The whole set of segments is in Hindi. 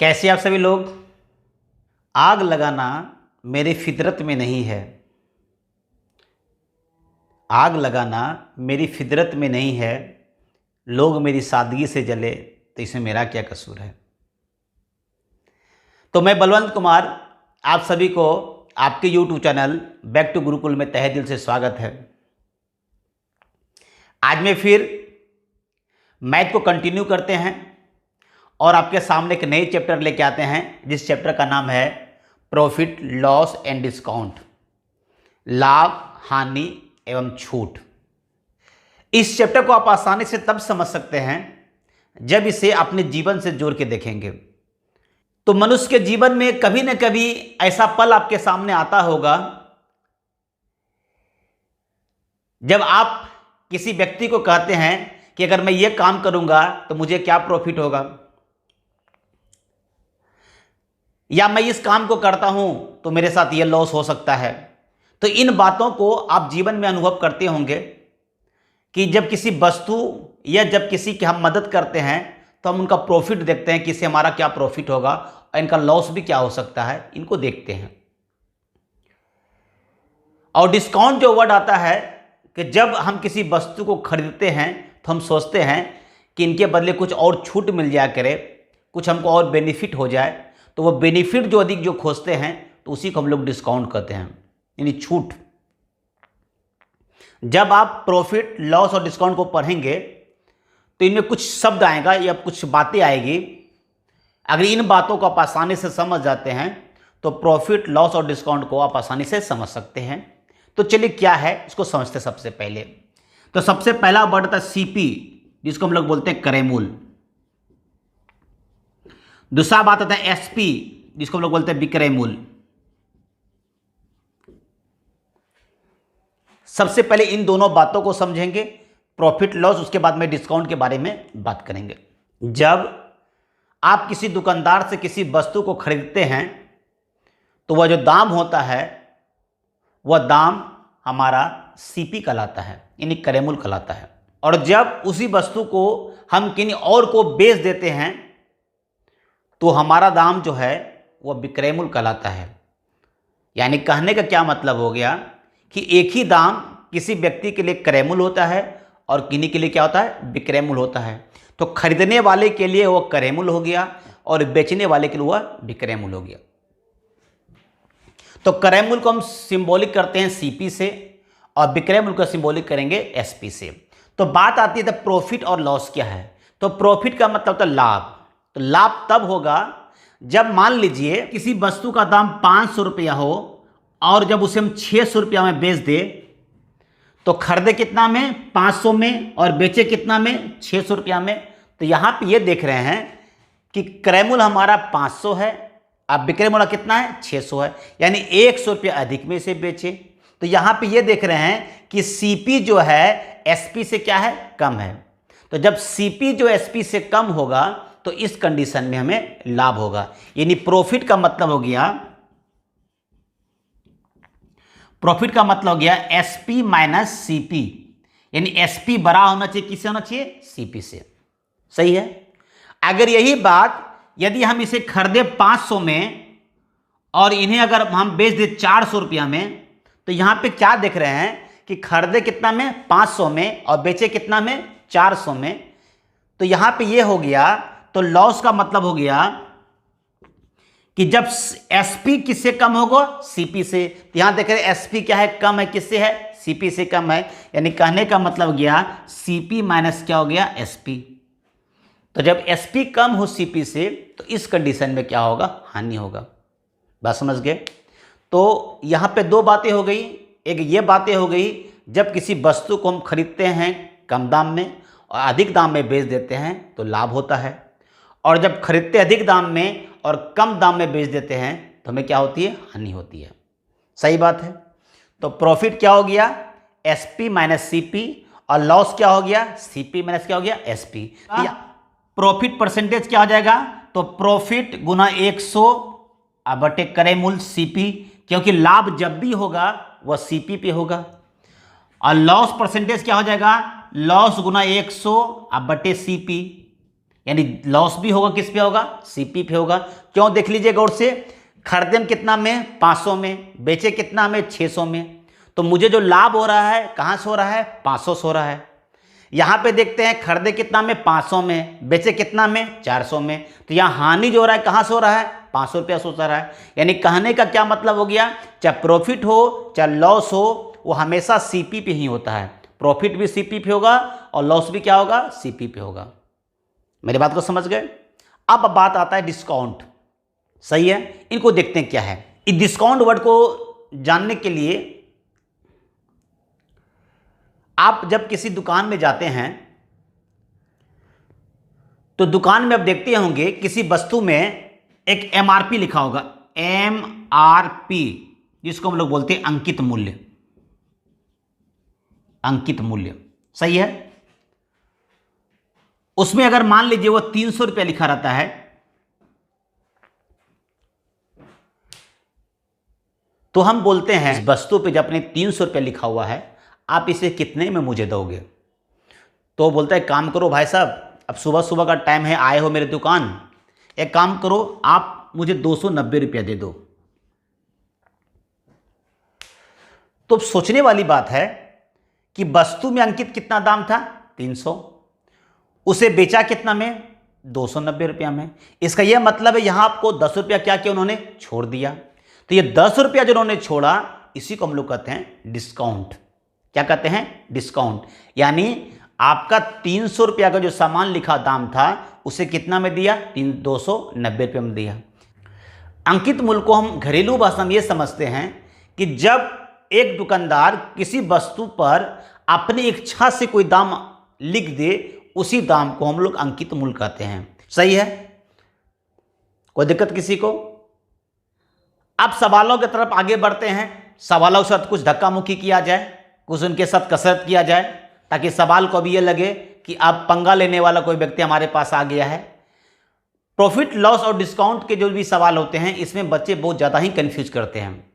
कैसे आप सभी लोग। आग लगाना मेरी फितरत में नहीं है। आग लगाना मेरी फितरत में नहीं है। लोग मेरी सादगी से जले तो इसमें मेरा क्या कसूर है। तो मैं बलवंत कुमार आप सभी को आपके YouTube channel back to Gurukul में तहे दिल से स्वागत है। आज मैं फिर मैथ को कंटिन्यू करते हैं और आपके सामने एक नए चैप्टर लेके आते हैं, जिस चैप्टर का नाम है प्रॉफिट लॉस एंड डिस्काउंट, लाभ हानि एवं छूट। इस चैप्टर को आप आसानी से तब समझ सकते हैं जब इसे अपने जीवन से जोड़ के देखेंगे। तो मनुष्य के जीवन में कभी न कभी ऐसा पल आपके सामने आता होगा जब आप किसी व्यक्ति को कहते हैं कि अगर मैं ये काम करूंगा तो मुझे क्या प्रॉफिट होगा, या मैं इस काम को करता हूं तो मेरे साथ ये लॉस हो सकता है। तो इन बातों को आप जीवन में अनुभव करते होंगे कि जब किसी वस्तु या जब किसी की हम मदद करते हैं तो हम उनका प्रॉफिट देखते हैं कि इससे हमारा क्या प्रॉफिट होगा और इनका लॉस भी क्या हो सकता है, इनको देखते हैं। और डिस्काउंट जो वर्ड आता है कि जब हम किसी वस्तु को खरीदते हैं तो हम सोचते हैं कि इनके बदले कुछ और छूट मिल जाया करे, कुछ हमको और बेनिफिट हो जाए। तो वो बेनिफिट जो अधिक जो खोजते हैं तो उसी को हम लोग डिस्काउंट कहते हैं, यानी छूट। जब आप प्रॉफिट लॉस और डिस्काउंट को पढ़ेंगे तो इनमें कुछ शब्द आएगा या कुछ बातें आएगी। अगर इन बातों को आप आसानी से समझ जाते हैं तो प्रॉफिट लॉस और डिस्काउंट को आप आसानी से समझ सकते हैं। तो चलिए क्या है इसको समझते हैं। सबसे पहले तो सबसे पहला वर्ड था सीपी, जिसको हम लोग बोलते हैं क्रय मूल्य। दूसरा बात आता है एसपी, जिसको हम लोग बोलते हैं विक्रय मूल्य। सबसे पहले इन दोनों बातों को समझेंगे, प्रॉफिट लॉस, उसके बाद में डिस्काउंट के बारे में बात करेंगे। जब आप किसी दुकानदार से किसी वस्तु को खरीदते हैं तो वह जो दाम होता है वह दाम हमारा सीपी कहलाता है, यानी क्रय मूल्य कहलाता है। और जब उसी वस्तु को हम किसी और को बेच देते हैं तो हमारा दाम जो है वह विक्रय मूल्य कहलाता है। यानी कहने का क्या मतलब हो गया कि एक ही दाम किसी व्यक्ति के लिए क्रय मूल्य होता है और किन्हीं के लिए क्या होता है, विक्रय मूल्य होता है। तो खरीदने वाले के लिए वह क्रय मूल्य हो गया और बेचने वाले के लिए वह विक्रय मूल्य हो गया। तो क्रय मूल्य को हम सिंबॉलिक करते हैं सीपी से और विक्रय मूल्य को सिंबॉलिक करेंगे एसपी से। तो बात आती है तो प्रॉफिट और लॉस क्या है। तो प्रॉफिट का मतलब होता है लाभ। तो लाभ तब होगा जब मान लीजिए किसी वस्तु का दाम 500 रुपया हो और जब उसे हम 600 रुपया में बेच दे तो खरीदे कितना में, 500 में, और बेचे कितना में, 600 रुपया में। तो यहां पे ये देख रहे हैं कि क्रय मूल्य हमारा 500 है, अब विक्रय मूल्य कितना है, 600 है, यानी 100 रुपया अधिक में से बेचे। तो यहां पे ये देख रहे हैं कि सीपी जो है एसपी से क्या है, कम है। तो जब सीपी जो एसपी से कम होगा तो इस कंडीशन में हमें लाभ होगा। यानी प्रॉफिट का मतलब हो गया, प्रॉफिट का मतलब हो गया एसपी माइनस सीपी, यानी एसपी बड़ा होना चाहिए, किससे होना चाहिए, सीपी से। सही है। अगर यही बात यदि हम इसे खरीदे 500 में और इन्हें अगर हम बेच दे 400 रुपया में तो यहां पे क्या देख रहे हैं कि खरीदे कितना में, 500 में, और बेचे कितना में, 400 में। तो यहां पे ये हो गया। तो लॉस का मतलब हो गया कि जब एसपी किससे कम होगा, सीपी से। तो यहां देख रहे हैं एसपी क्या है, कम है, किससे है, सीपी से कम है। यानी कहने का मतलब हो गया सीपी माइनस क्या हो गया, एसपी। तो जब एसपी कम हो सीपी से तो इस कंडीशन में क्या होगा, हानि होगा। बात समझ गए। तो यहां पे दो बातें हो गई। एक ये बातें हो गई जब किसी वस्तु को हम खरीदते हैं कम दाम में और अधिक दाम में बेच देते हैं तो लाभ होता है, और जब खरीदते अधिक दाम में और कम दाम में बेच देते हैं तो हमें क्या होती है, हानि होती है। सही बात है। तो प्रॉफिट क्या हो गया, एसपी माइनस सीपी, और लॉस क्या हो गया, सीपी माइनस क्या हो गया, एसपी। प्रॉफिट परसेंटेज क्या हो जाएगा, तो प्रॉफिट गुना 100 बटे क्रय मूल्य सीपी, क्योंकि लाभ जब भी होगा वह सीपी पे होगा। और लॉस परसेंटेज क्या हो जाएगा, लॉस गुना 100 बटे सीपी, यानी लॉस भी होगा किस पे होगा, सीपी पे होगा। क्यों, देख लीजिए गौर से, खरीदे हम कितना में, 500 में, बेचे कितना में, 600 में। तो मुझे जो लाभ हो रहा है कहाँ से हो रहा है, 500 से हो रहा है। यहाँ पे देखते हैं खरीदे कितना में, 500 में, बेचे कितना में, 400 में। तो यहाँ हानि जो हो रहा है कहाँ से हो रहा है, 500 रुपया से हो रहा है। यानी कहने का क्या मतलब हो गया, चाहे प्रॉफिट हो चाहे लॉस हो, वो हमेशा सीपी पे ही होता है। प्रॉफिट भी सीपी पे होगा और लॉस भी क्या होगा, सीपी पे होगा। मेरी बात को समझ गए। अब बात आता है डिस्काउंट, सही है। इनको देखते हैं क्या है। इस डिस्काउंट वर्ड को जानने के लिए आप जब किसी दुकान में जाते हैं तो दुकान में आप देखते होंगे किसी वस्तु में एक एमआरपी लिखा होगा, एमआरपी, जिसको हम लोग बोलते हैं अंकित मूल्य, अंकित मूल्य, सही है। उसमें अगर मान लीजिए वो 300 रुपया लिखा रहता है, तो हम बोलते हैं इस वस्तु पे जब अपने 300 रुपया लिखा हुआ है, आप इसे कितने में मुझे दोगे। तो बोलता है काम करो भाई साहब, अब सुबह सुबह का टाइम है, आए हो मेरे दुकान, एक काम करो आप मुझे 290 रुपया दे दो। तो सोचने वाली बात है कि वस्तु में अंकित कितना दाम था, 300, उसे बेचा कितना में, 290 रुपया में। इसका यह मतलब है यहां आपको 10 रुपया क्या किया उन्होंने, छोड़ दिया। तो ये 10 रुपया जो उन्होंने छोड़ा, इसी को हम लोग कहते हैं डिस्काउंट। क्या कहते हैं, डिस्काउंट। यानी आपका 300 रुपया का जो सामान लिखा दाम था, उसे कितना में दिया, 290 रुपये में दिया। अंकित मूल्य को हम घरेलू भाषा में ये समझते हैं कि जब एक दुकानदार किसी वस्तु पर अपनी इच्छा से कोई दाम लिख दे, उसी दाम को हम लोग अंकित मूल्य कहते हैं। सही है, कोई दिक्कत किसी को। अब सवालों की तरफ आगे बढ़ते हैं। सवालों के साथ कुछ धक्का मुक्की किया जाए, कुछ उनके साथ कसरत किया जाए, ताकि सवाल को भी ये लगे कि अब पंगा लेने वाला कोई व्यक्ति हमारे पास आ गया है। प्रॉफिट लॉस और डिस्काउंट के जो भी सवाल होते हैं, इसमें बच्चे बहुत ज़्यादा ही कंफ्यूज करते हैं।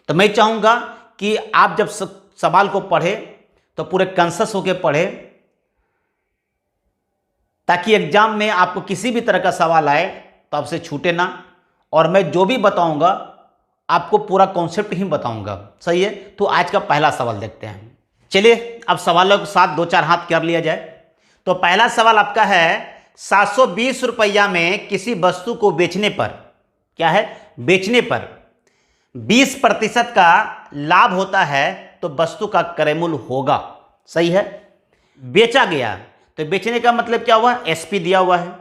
तो मैं चाहूँगा कि आप जब सवाल को पढ़े तो पूरे कॉन्शियस होकर पढ़े, ताकि एग्जाम में आपको किसी भी तरह का सवाल आए तो आपसे छूटे ना। और मैं जो भी बताऊंगा आपको पूरा कॉन्सेप्ट ही बताऊंगा, सही है। तो आज का पहला सवाल देखते हैं। चलिए अब सवालों के साथ दो चार हाथ कर लिया जाए। तो पहला सवाल आपका है, 720 रुपया में किसी वस्तु को बेचने पर, क्या है, बेचने पर 20% का लाभ होता है तो वस्तु का क्रय मूल्य होगा। सही है, बेचा गया तो बेचने का मतलब क्या हुआ, एसपी दिया हुआ है,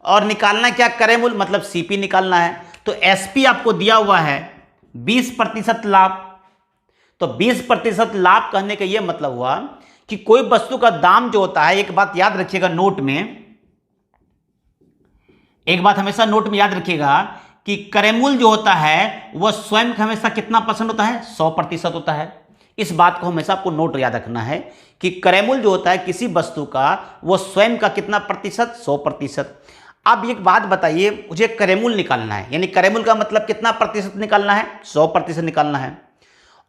और निकालना क्या, क्रय मूल्य, मतलब सीपी निकालना है। तो एसपी आपको दिया हुआ है 20% लाभ। तो 20% लाभ कहने का यह मतलब हुआ कि कोई वस्तु का दाम जो होता है, एक बात याद रखिएगा नोट में, एक बात हमेशा नोट में याद रखिएगा कि क्रय मूल्य जो होता है वह स्वयं हमेशा कितना % होता है, 100% होता है। इस बात को हमेशा आपको नोट याद रखना है कि क्रय मूल्य जो होता है किसी वस्तु का, वह स्वयं का कितना प्रतिशत, 100%। अब एक बात बताइए, मुझे क्रय मूल्य निकालना है, यानी क्रय मूल्य का मतलब कितना प्रतिशत निकालना है, 100% निकालना है।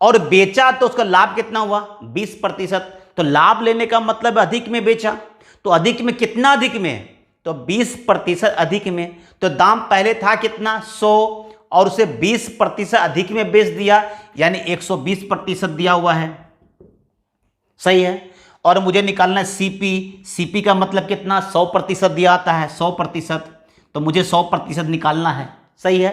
और बेचा तो उसका लाभ कितना हुआ, 20%। तो लाभ लेने का मतलब अधिक में बेचा, तो अधिक में कितना, अधिक में तो 20% अधिक में। तो दाम पहले था कितना, 100, और उसे 20% अधिक में बेच दिया, यानी 120% दिया हुआ है। सही है। और मुझे निकालना है सीपी, सीपी का मतलब कितना, 100% दिया आता है, 100%। तो मुझे 100% निकालना है। सही है।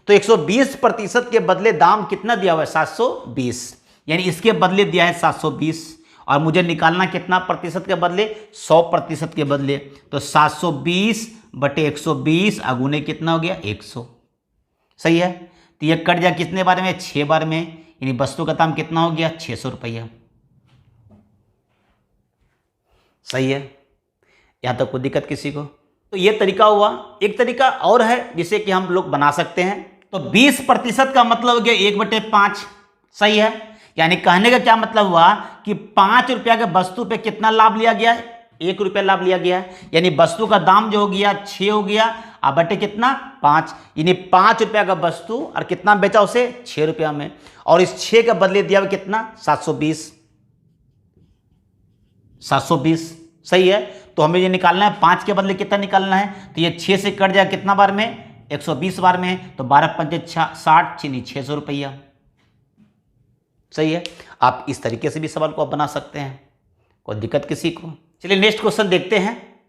तो 120% के बदले दाम कितना दिया हुआ है, 720, यानी इसके बदले दिया है 720, और मुझे निकालना कितना प्रतिशत के बदले, 100% के बदले। तो 720 बटे 120 अगुने कितना हो गया, 100। सही है। तो ये कट जाए कितने बार में, 6 बार में, यानी वस्तु का दाम कितना हो गया, 600 रुपया। सही है। यहां तक कोई दिक्कत किसी को। तो ये तरीका हुआ। एक तरीका और है जिसे कि हम लोग बना सकते हैं। तो 20% का मतलब हो गया 1/5। सही है। यानी कहने का क्या मतलब हुआ कि 5 रुपया के वस्तु पे कितना लाभ लिया गया है, ₹1 लाभ लिया गया है, यानी वस्तु का दाम जो हो गया 6 हो गया, अब बटे कितना 5, यानी ₹5 का वस्तु और कितना बेचा उसे ₹6 में, और इस 6 के बदले दिया हुआ कितना 720। सही है। तो हमें ये निकालना है 5 के बदले कितना निकालना है, तो ये 6 से कट जाएगा कितना बार में 120 बार में, तो 12 पंचे 60 यानी ₹600। सही है। आप इस तरीके से भी सवाल को आप बना सकते हैं, कोई दिक्कत किसी को। चलिए नेक्स्ट क्वेश्चन देखते हैं।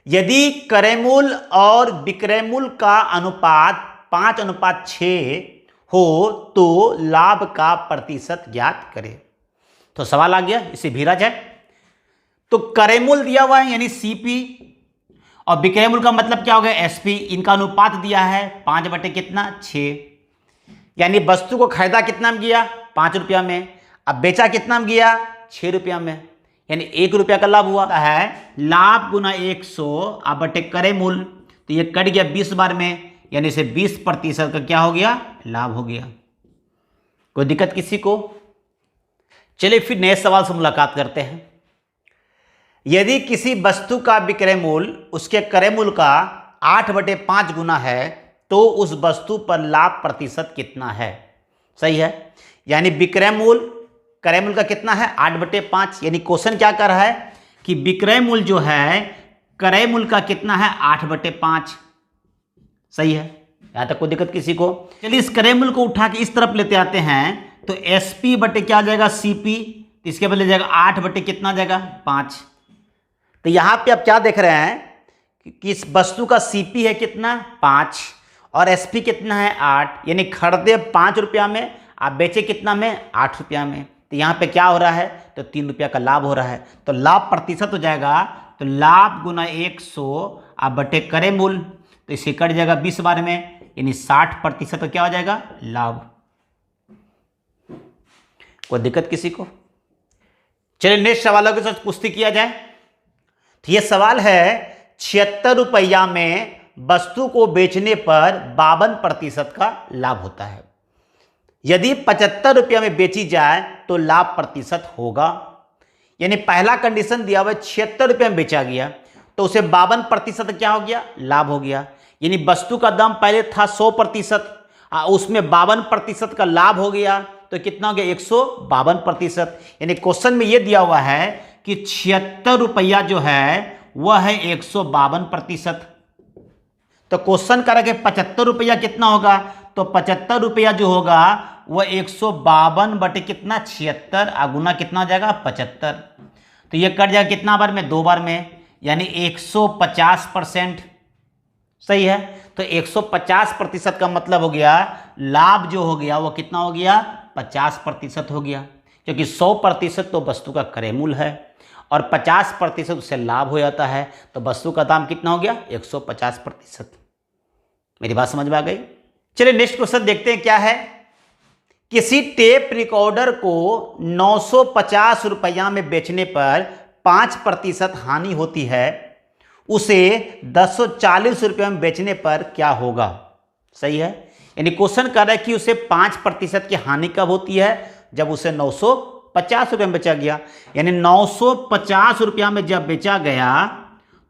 यदि क्रय मूल्य और विक्रय मूल्य का अनुपात 5:6 हो तो लाभ का प्रतिशत ज्ञात करें। तो सवाल आ गया, इसे भीरा जाए। तो क्रय मूल्य दिया हुआ है यानी सीपी, और विक्रय मूल्य का मतलब क्या हो गया एसपी। इनका अनुपात दिया है 5/6, यानी वस्तु को खरीदा कितना में गया ₹5 में, अब बेचा कितना में गया ₹6 में, यानी ₹1 का लाभ हुआ है। लाभ गुना 100 अब बटे क्रय मूल्य, तो ये कट गया 20 बार में, यानी इसे 20% का क्या हो गया लाभ हो गया। कोई दिक्कत किसी को। चलिए फिर नए सवाल से मुलाकात करते हैं। यदि किसी वस्तु का विक्रय मूल्य उसके क्रय मूल्य का 8/5 गुना है तो उस वस्तु पर लाभ प्रतिशत कितना है। सही है, यानी विक्रय मूल्य क्रय मूल्य का कितना है 8/5, यानी क्वेश्चन क्या कर रहा है कि विक्रय मूल्य जो है क्रय मूल्य का कितना है 8/5। सही है, यहां तक कोई दिक्कत किसी को। चलिए इस क्रय मूल्य को उठा के इस तरफ लेते आते हैं, तो एसपी बटे क्या आ जाएगा सीपी, इसके बदले जाएगा 8 कितना आ जाएगा 5। तो यहां पे आप क्या देख रहे हैं कि इस वस्तु का सीपी है कितना 5 और एसपी कितना है 8, यानी खरीदे ₹5 में आप बेचे कितना में ₹8 में। तो यहाँ पे क्या हो रहा है तो ₹3 का लाभ हो रहा है। तो लाभ प्रतिशत हो जाएगा, तो लाभ गुना 100 आप बटे क्रय मूल्य, तो इसे कट जाएगा 20 बार में, यानी 60% तो क्या हो जाएगा लाभ। कोई दिक्कत किसी को। चलिए नेक्स्ट सवालों के साथ पुष्टि किया जाए। तो ये सवाल है ₹76 में वस्तु को बेचने पर 52% का लाभ होता है। यदि ₹75 में बेची जाए तो लाभ प्रतिशत होगा। यानी पहला कंडीशन दिया हुआ ₹76 में बेचा गया तो उसे 52% क्या हो गया लाभ हो गया। यानी वस्तु का दाम पहले था 100%, उसमें 52% का लाभ हो गया, तो कितना हो गया 152%। यानी क्वेश्चन में यह दिया हुआ है कि ₹76 जो है वह है 152%। तो क्वेश्चन कर रहे ₹75 कितना होगा, तो ₹75 जो होगा वह 152 बटे कितना 76 गुना कितना हो जाएगा 75। तो ये कट जाएगा कितना बार में 2 बार में, यानी 150%। सही है, तो 150% का मतलब हो गया लाभ जो हो गया वो कितना हो गया 50% हो गया, क्योंकि 100% तो वस्तु का क्रय मूल्य है और 50% उससे लाभ हो जाता है, तो वस्तु का दाम कितना हो गया 150%। मेरी बात समझ में आ गई। चलिए नेक्स्ट क्वेश्चन देखते हैं क्या है। किसी टेप रिकॉर्डर को ₹950 में बेचने पर 5% हानि होती है, उसे ₹1040 में बेचने पर क्या होगा। सही है, यानी क्वेश्चन कर रहा है कि उसे 5% की हानि कब होती है, जब उसे ₹950 में बेचा गया। यानी ₹950 में जब बेचा गया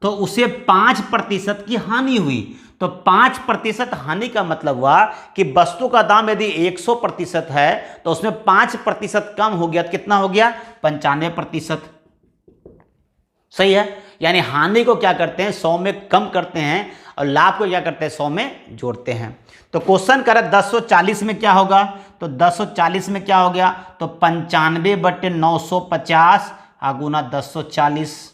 तो उसे 5% की हानि हुई। तो 5% हानि का मतलब हुआ कि वस्तु का दाम यदि 100% है तो उसमें 5% कम हो गया, तो कितना हो गया 95%। सही है, यानी हानि को क्या करते हैं 100 में कम करते हैं और लाभ को क्या करते हैं 100 में जोड़ते हैं। तो क्वेश्चन करे 1040 में क्या होगा, तो 1040 में क्या हो गया, तो 95/950 गुना 1040,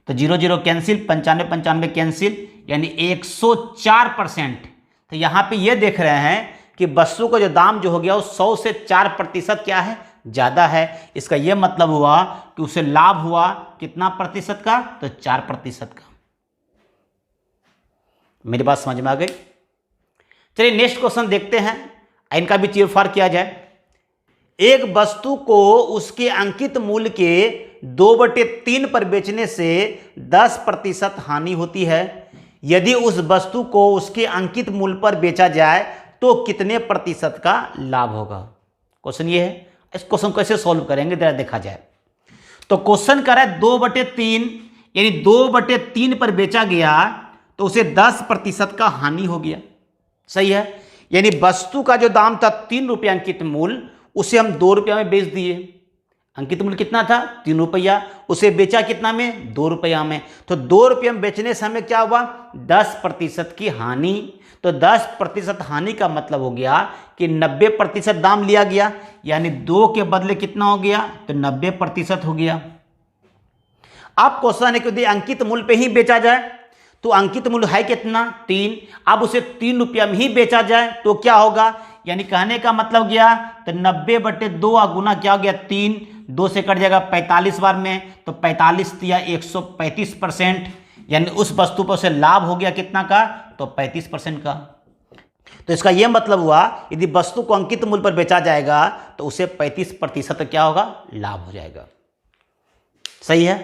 तो 0 0 कैंसिल, 95 कैंसिल, यानी 104%। तो यहाँ पे ये देख रहे हैं कि वस्तु का जो दाम जो हो गया वो 100 से 4% क्या है ज़्यादा है। इसका ये मतलब हुआ कि उसे लाभ हुआ कितना प्रतिशत का, तो 4% का। मेरी बात समझ में आ गई। चलिए नेक्स्ट क्वेश्चन देखते हैं, इनका भी चीरफाड़ किया जाए। एक वस्तु को उसके अंकित मूल्य के 2/3 पर बेचने से 10% हानि होती है। यदि उस वस्तु को उसके अंकित मूल्य पर बेचा जाए तो कितने प्रतिशत का लाभ होगा। क्वेश्चन ये है, इस क्वेश्चन कैसे सॉल्व करेंगे जरा देखा जाए। तो क्वेश्चन कर रहा है 2/3, यानी 2/3 पर बेचा गया तो उसे 10% का हानि हो गया। सही है, यानी वस्तु का जो दाम था 3 रुपया अंकित मूल्य, उसे हम 2 रुपया में बेच दिए। अंकित मूल्य कितना था? 3 रुपया, उसे बेचा कितना में? 2 रुपया में। तो 2 रुपया में बेचने से हमें क्या हुआ? 10% की हानि। तो 10% हानि का मतलब हो गया कि 90% दाम लिया गया, यानी 2 के बदले कितना हो गया? तो 90% हो गया। अब क्वेश्चन है कि यदि अंकित मूल्य पे ही बेचा जाए तो अंकित मूल्य है कितना? 3। अब उसे 3 रुपया में ही बेचा जाए तो क्या होगा? यानी कहने का मतलब गया तो 90/2 गुना क्या हो गया? 3, 2 से कट जाएगा 45 बार में, तो 45 दिया 135%, यानी उस वस्तु पर उसे लाभ हो गया कितना का? तो 35% का। तो इसका यह मतलब हुआ यदि वस्तु को अंकित मूल्य पर बेचा जाएगा तो उसे 35% क्या होगा? लाभ हो जाएगा। सही है।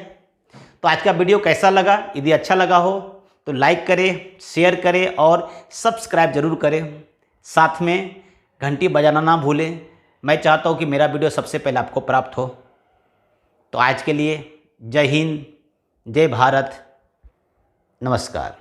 तो आज का वीडियो कैसा लगा? यदि अच्छा लगा हो तो लाइक करें, शेयर करें और सब्सक्राइब जरूर करें। साथ में घंटी बजाना ना भूलें। मैं चाहता हूं कि मेरा वीडियो सबसे पहले आपको प्राप्त हो। तो आज के लिए जय हिंद, जय भारत, नमस्कार।